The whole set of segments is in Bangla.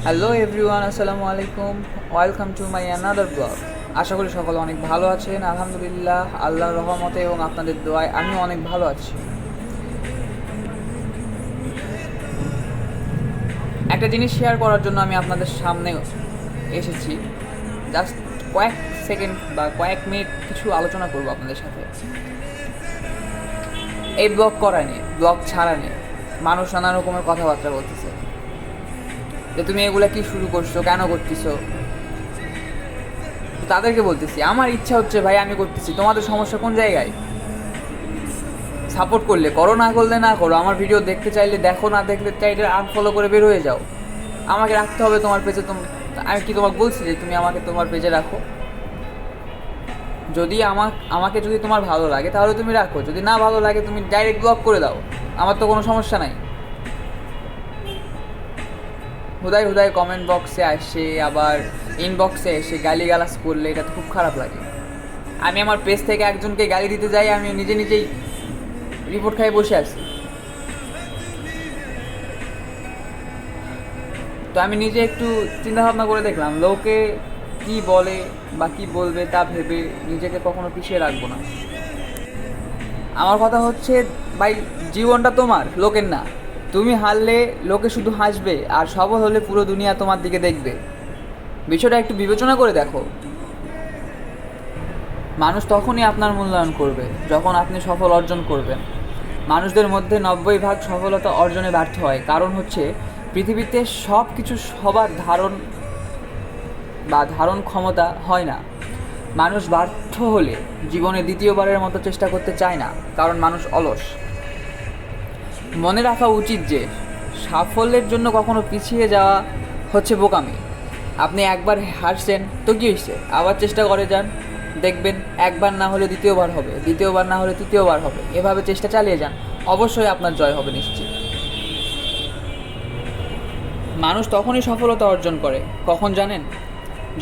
হ্যালো এভরিওয়ান, আসসালামু আলাইকুম। Welcome to my another blog. আশা করি সকলে অনেক ভালো আছেন। আলহামদুলিল্লাহ, আল্লাহর রহমতে এবং আপনাদের দোয়ায় আমি অনেক ভালো আছি। একটা জিনিস শেয়ার করার জন্য আমি আপনাদের সামনে এসেছি। জাস্ট কয়েক সেকেন্ড বা কয়েক মিনিট কিছু আলোচনা করব আপনাদের সাথে। এই ব্লগ করা নিয়ে, ব্লগ ছাড়া নিয়ে মানুষ নানা রকমের কথাবার্তা বলতেছে যে তুমি এগুলা কি শুরু করছো, কেন করতেছো। তাদেরকে বলতেছি আমার ইচ্ছা হচ্ছে ভাই, আমি করতেছি। তোমাদের সমস্যা কোন জায়গায়? সাপোর্ট করলে করো, না করলে না করো। আমার ভিডিও দেখতে চাইলে দেখো, না দেখলে চাইলে আনফলো করে বের হয়ে যাও। আমাকে রাখতে হবে তোমার পেজে? আমি কি তোমাকে বলছি যে তুমি আমাকে তোমার পেজে রাখো? যদি আমাকে যদি তোমার ভালো লাগে তাহলে তুমি রাখো, যদি না ভালো লাগে তুমি ডাইরেক্ট ব্লক করে দাও। আমার তো কোনো সমস্যা নাই। হুদায় হুদায় কমেন্ট বক্সে আসে, আবার ইনবক্সে এসে গালিগালাজ করলে এটা তো খুব খারাপ লাগে। আমি আমার পেজ থেকে একজনকে গালি দিতে যাই, আমি নিজেই রিপোর্ট খাই বসে আছি। তো আমি নিজে একটু চিন্তাভাবনা করে দেখলাম, লোকে কি বলে বা কি বলবে তা ভেবে নিজেকে কখনো পিছিয়ে রাখবো না। আমার কথা হচ্ছে ভাই, জীবনটা তোমার, লোকের না। তুমি হারলে লোকে শুধু হাসবে, আর সফল হলে পুরো দুনিয়া তোমার দিকে দেখবে। বিষয়টা একটু বিবেচনা করে দেখো। মানুষ তখনই আপনার মূল্যায়ন করবে যখন আপনি সফল অর্জন করবেন। মানুষদের মধ্যে 90% সফলতা অর্জনে ব্যর্থ হয়, কারণ হচ্ছে পৃথিবীতে সব কিছু সবার ধারণ ক্ষমতা হয় না। মানুষ ব্যর্থ হলে জীবনে দ্বিতীয়বারের মতো চেষ্টা করতে চায় না, কারণ মানুষ অলস। মনে রাখা উচিত যে সাফল্যের জন্য কখনো পিছিয়ে যাওয়া হচ্ছে বোকামি। আপনি একবার হারছেন তো কী হয়েছে, আবার চেষ্টা করে যান। দেখবেন একবার না হলে দ্বিতীয়বার হবে, দ্বিতীয়বার না হলে তৃতীয়বার হবে। এভাবে চেষ্টা চালিয়ে যান, অবশ্যই আপনার জয় হবে নিশ্চিত। মানুষ তখনই সফলতা অর্জন করে কখন জানেন?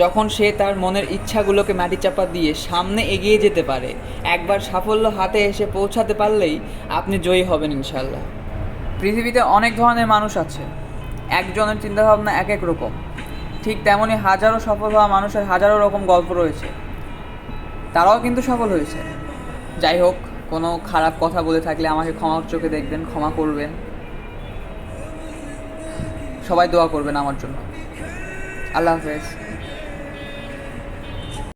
যখন সে তার মনের ইচ্ছাগুলোকে মাটি চাপা দিয়ে সামনে এগিয়ে যেতে পারে। একবার সাফল্য হাতে এসে পৌঁছাতে পারলেই আপনি জয়ী হবেন ইনশাল্লাহ। পৃথিবীতে অনেক ধরনের মানুষ আছে, একজনের চিন্তাভাবনা এক এক রকম। ঠিক তেমনই হাজারো সফল হওয়া মানুষের হাজারো রকম গল্প রয়েছে, তারাও কিন্তু সফল হয়েছে। যাই হোক, কোনো খারাপ কথা বলে থাকলে আমাকে ক্ষমার চোখে দেখবেন, ক্ষমা করবেন। সবাই দোয়া করবেন আমার জন্য। আল্লাহ হাফেজ।